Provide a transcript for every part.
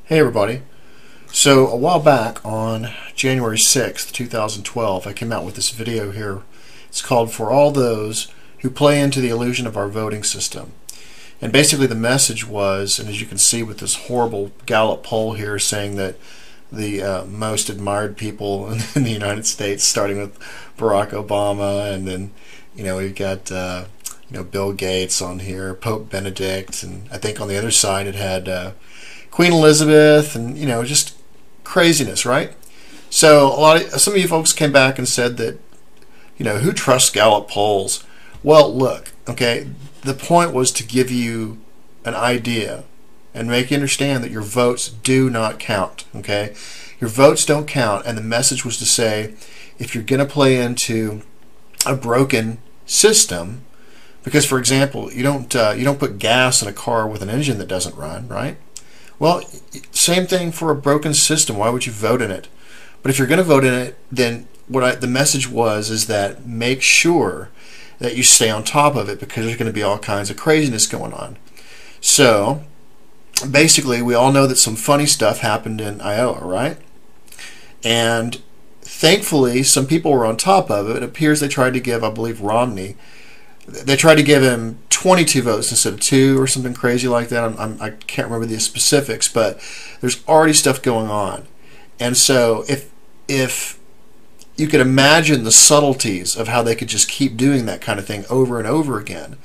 Hey everybody. So a while back on January 6th, 2012, I came out with this video here. It's called "For All Those Who Play Into the Illusion of Our Voting System." And basically the message was, and as you can see with this horrible Gallup poll here saying that the most admired people in the United States, starting with Barack Obama, and then we've got Bill Gates on here, Pope Benedict, and I think on the other side it had Queen Elizabeth, and just craziness, right? So some of you folks came back and said that who trusts Gallup polls? Well, look, okay, the point was to give you an idea and make you understand that your votes do not count, okay? Your votes don't count, and the message was to say, if you're going to play into a broken system, because for example, you don't put gas in a car with an engine that doesn't run, right? Well, same thing for a broken system. Why would you vote in it? But if you're going to vote in it, then the message is that make sure that you stay on top of it, because there's going to be all kinds of craziness going on. So basically, we all know that some funny stuff happened in Iowa, right? And thankfully, some people were on top of it. It appears they tried to give, I believe, Romney, they tried to give him 22 votes instead of 2 or something crazy like that. I can't remember the specifics, but there's already stuff going on. And so if you could imagine the subtleties of how they could just keep doing that kind of thing over and over again.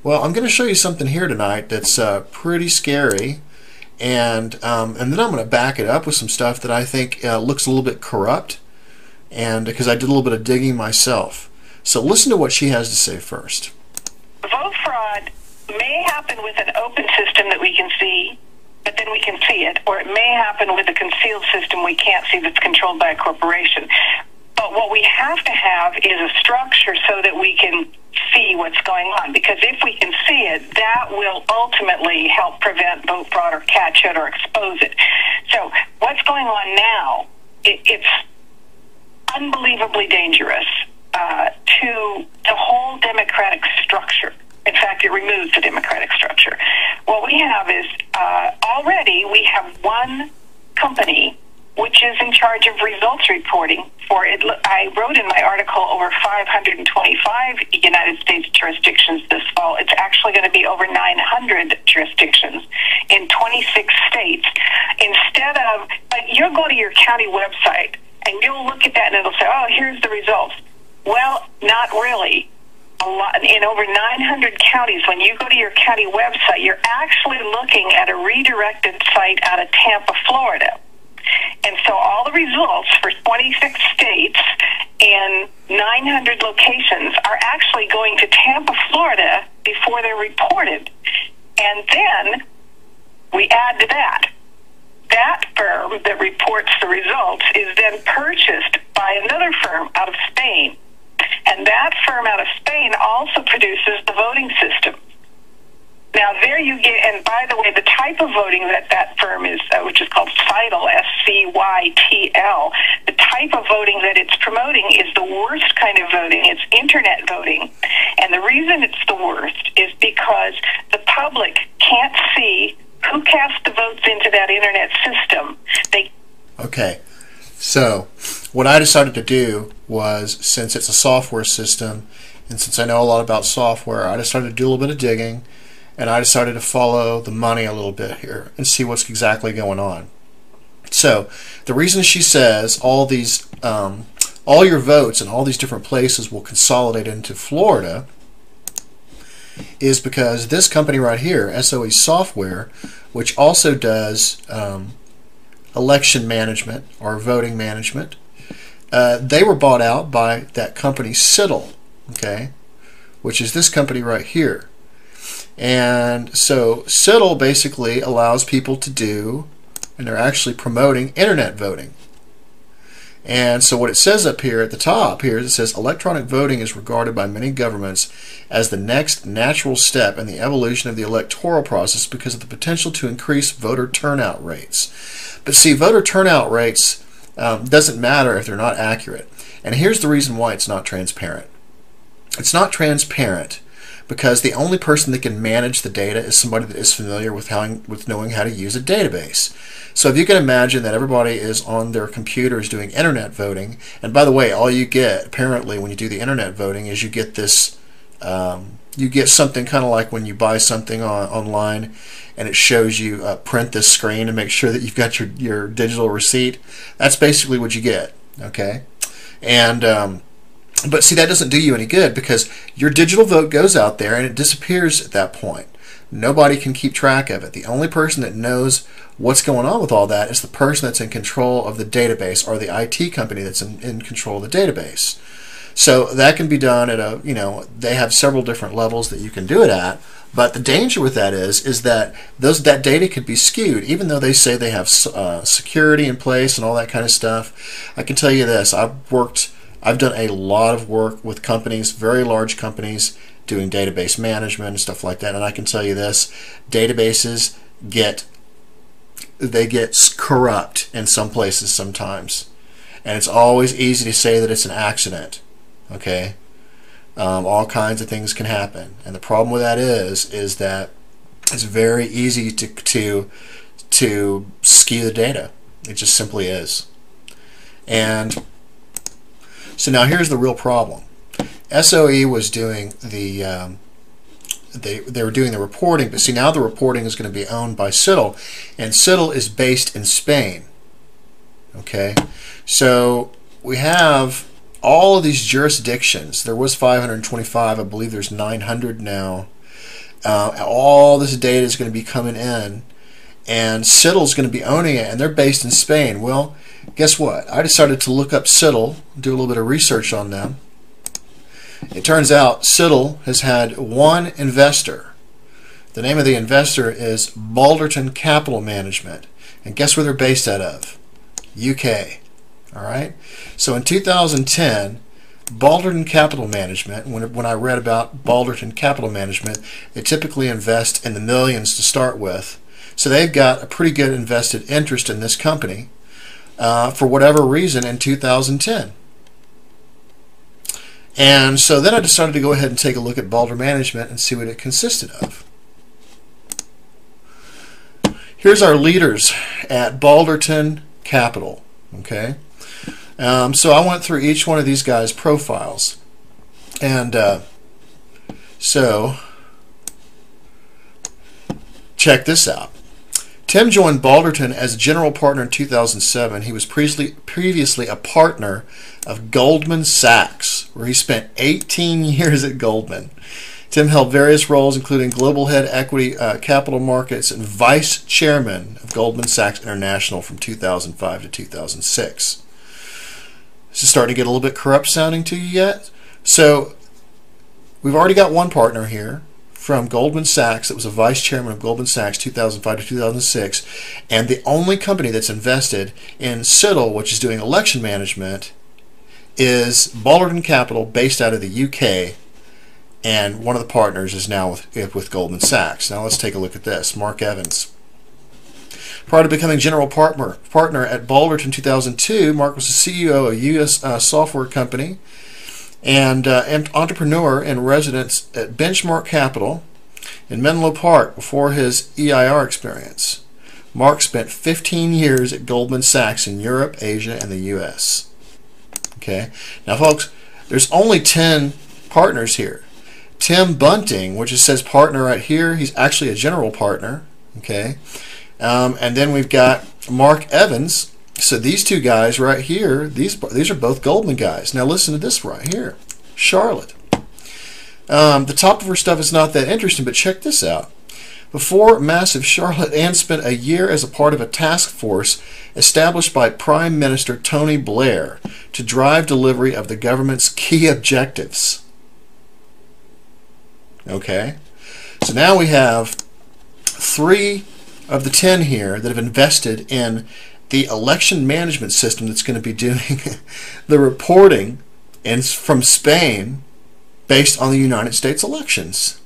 Well, I'm going to show you something here tonight that's pretty scary, and then I'm going to back it up with some stuff that I think looks a little bit corrupt, and because I did a little bit of digging myself. So listen to what she has to say first. Vote fraud may happen with an open system that we can see, but then we can see it, or it may happen with a concealed system we can't see that's controlled by a corporation. But what we have to have is a structure so that we can see what's going on, because if we can see it, that will ultimately help prevent vote fraud or catch it or expose it. So what's going on now, it's unbelievably dangerous to the whole democratic structure. In fact, it removes the democratic structure. What we have is already we have one company which is in charge of results reporting for it. I wrote in my article over 525 United States jurisdictions this fall. It's actually going to be over 900 jurisdictions in 26 states. Instead of, you'll go to your county website and you'll look at that and it'll say, oh, here's the results. Well, not really. In over 900 counties, when you go to your county website, you're actually looking at a redirected site out of Tampa, Florida. And so all the results for 26 states and 900 locations are actually going to Tampa, Florida before they're reported. And then we add to that. That firm that reports the results is then purchased by another firm out of Spain. And that firm out of Spain also produces the voting system. Now there you get, and by the way, the type of voting that firm is, which is called SCYTL, S-C-Y-T-L, the type of voting that it's promoting is the worst kind of voting. It's internet voting. And the reason it's the worst is because the public can't see who cast the votes into that internet system. Okay, so what I decided to do was, since it's a software system, and since I know a lot about software, I decided to do a little bit of digging, and I decided to follow the money a little bit here and see what's exactly going on. So the reason she says all your votes in all these different places will consolidate into Florida is because this company right here, SOE Software, which also does election management or voting management, they were bought out by that company ccher, okay, which is this company right here. And so ccher basically allows people to do, and they're actually promoting internet voting. And so what it says up here at the top here is it says electronic voting is regarded by many governments as the next natural step in the evolution of the electoral process because of the potential to increase voter turnout rates. But see, voter turnout rates doesn't matter if they're not accurate. And here's the reason why it's not transparent. It's not transparent because the only person that can manage the data is somebody that is familiar with knowing how to use a database. So if you can imagine that everybody is on their computers doing internet voting, and by the way, all you get apparently when you do the internet voting is you get this, you get something kind of like when you buy something online and it shows you print this screen to make sure that you've got your digital receipt. That's basically what you get, okay? And but see, that doesn't do you any good, because your digital vote goes out there and it disappears at that point. Nobody can keep track of it. The only person that knows what's going on with all that is the person that's in control of the database, or the IT company that's in control of the database. So that can be done at a, they have several different levels that you can do it at. But the danger with that is that that data could be skewed, even though they say they have security in place and all that kind of stuff. I can tell you this: I've done a lot of work with companies, very large companies, doing database management and stuff like that, and I can tell you this: databases get corrupt in some places sometimes, and it's always easy to say that it's an accident. Okay, all kinds of things can happen, and the problem with that is that it's very easy to skew the data. It just simply is. And so now here's the real problem. SOE was doing the they were doing the reporting, but see, now the reporting is going to be owned by citer, and citer is based in Spain. Okay, so we have all of these jurisdictions. There was 525, I believe there's 900 now. All this data is going to be coming in, and citer is going to be owning it, and they're based in Spain. Well, guess what? I decided to look up citer, do a little bit of research on them. It turns out citer has had one investor. The name of the investor is Balderton Capital Management, and guess where they're based out of? UK. All right. So in 2010, Balderton Capital Management, when I read about Balderton Capital Management, they typically invest in the millions to start with. So they've got a pretty good invested interest in this company for whatever reason in 2010. And so then I decided to go ahead and take a look at Balder Management and see what it consisted of. Here's our leaders at Balderton Capital. Okay. So I went through each one of these guys' profiles, and so check this out. Tim joined Balderton as a general partner in 2007. He was previously a partner of Goldman Sachs, where he spent 18 years at Goldman. Tim held various roles, including global head equity capital markets and vice chairman of Goldman Sachs International from 2005 to 2006. This is starting to get a little bit corrupt sounding to you yet? So we've already got one partner here from Goldman Sachs that was a vice chairman of Goldman Sachs 2005 to 2006, and the only company that's invested in citer, which is doing election management, is Balderton Capital, based out of the UK, and one of the partners is now with Goldman Sachs. Now let's take a look at this. Mark Evans. Prior to becoming general partner at Balderton in 2002, Mark was the CEO of a U.S. software company and entrepreneur in residence at Benchmark Capital in Menlo Park before his EIR experience. Mark spent 15 years at Goldman Sachs in Europe, Asia, and the U.S. Okay, now folks, there's only 10 partners here. Tim Bunting, which it says partner right here, he's actually a general partner. Okay. And then we've got Mark Evans. So these two guys right here, these are both Goldman guys. Now listen to this right here. Charlotte. The top of her stuff is not that interesting, but check this out. Before Massive Charlotte, Ann spent a year as a part of a task force established by Prime Minister Tony Blair to drive delivery of the government's key objectives. Okay. So now we have 3 of the 10 here that have invested in the election management system that's going to be doing the reporting from Spain based on the United States elections.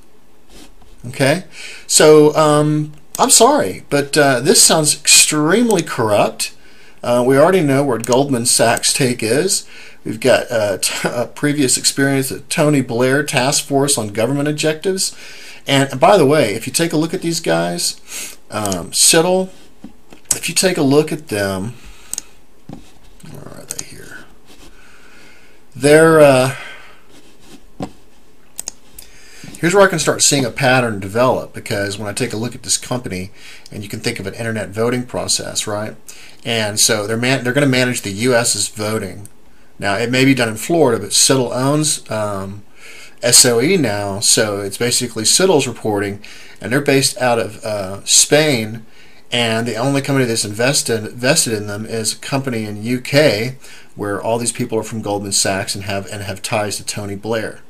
Okay, so I'm sorry, but this sounds extremely corrupt. We already know where Goldman Sachs' take is. We've got a previous experience at Tony Blair Task Force on Government Objectives. And by the way, if you take a look at these guys, Siddle, if you take a look at them, where are they here? They're here's where I can start seeing a pattern develop, because when I take a look at this company, and you can think of an internet voting process, right? And so they're going to manage the U.S.'s voting. Now, it may be done in Florida, but Siddle owns SOE now, so it's basically Siddle's reporting, and they're based out of Spain, and the only company that's invested in them is a company in UK, where all these people are from Goldman Sachs and have ties to Tony Blair.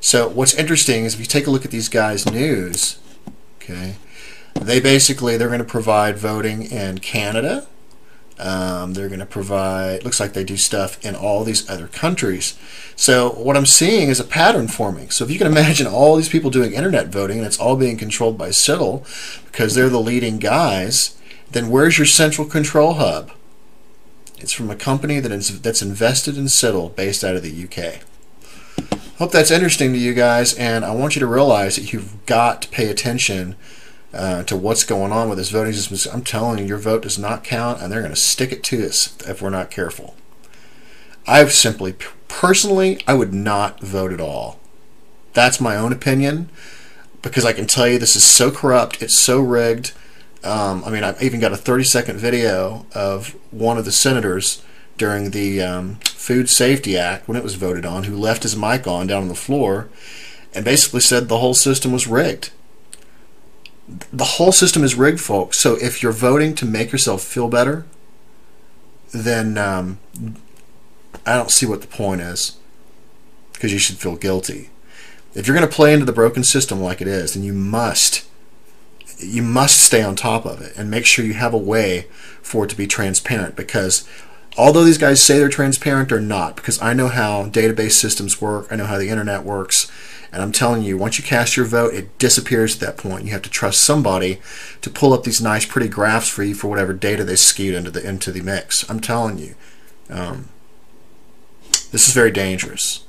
So what's interesting is if you take a look at these guys' news, okay, they're going to provide voting in Canada. They're going to provide, looks like they do stuff in all these other countries. So what I'm seeing is a pattern forming. So if you can imagine all these people doing internet voting, and it's all being controlled by Siddle because they're the leading guys, then where's your central control hub? It's from a company that's invested in Siddle, based out of the UK. Hope that's interesting to you guys, and I want you to realize that you've got to pay attention to what's going on with this voting system. I'm telling you, your vote does not count, and they're going to stick it to us if we're not careful. Personally, I would not vote at all. That's my own opinion, because I can tell you this is so corrupt, it's so rigged. I mean, I've even got a 30-second video of one of the senators during the Food Safety Act, when it was voted on, who left his mic on down on the floor and basically said the whole system was rigged. The whole system is rigged, folks. So if you're voting to make yourself feel better, then I don't see what the point is, because you should feel guilty. If you're going to play into the broken system like it is, then you must stay on top of it and make sure you have a way for it to be transparent, because although these guys say they're transparent, they're not, because I know how database systems work, I know how the internet works, and I'm telling you, once you cast your vote, it disappears at that point. You have to trust somebody to pull up these nice, pretty graphs for you for whatever data they skewed into the mix. I'm telling you, this is very dangerous.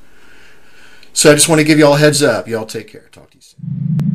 So I just want to give you all a heads up. Y'all take care. Talk to you soon.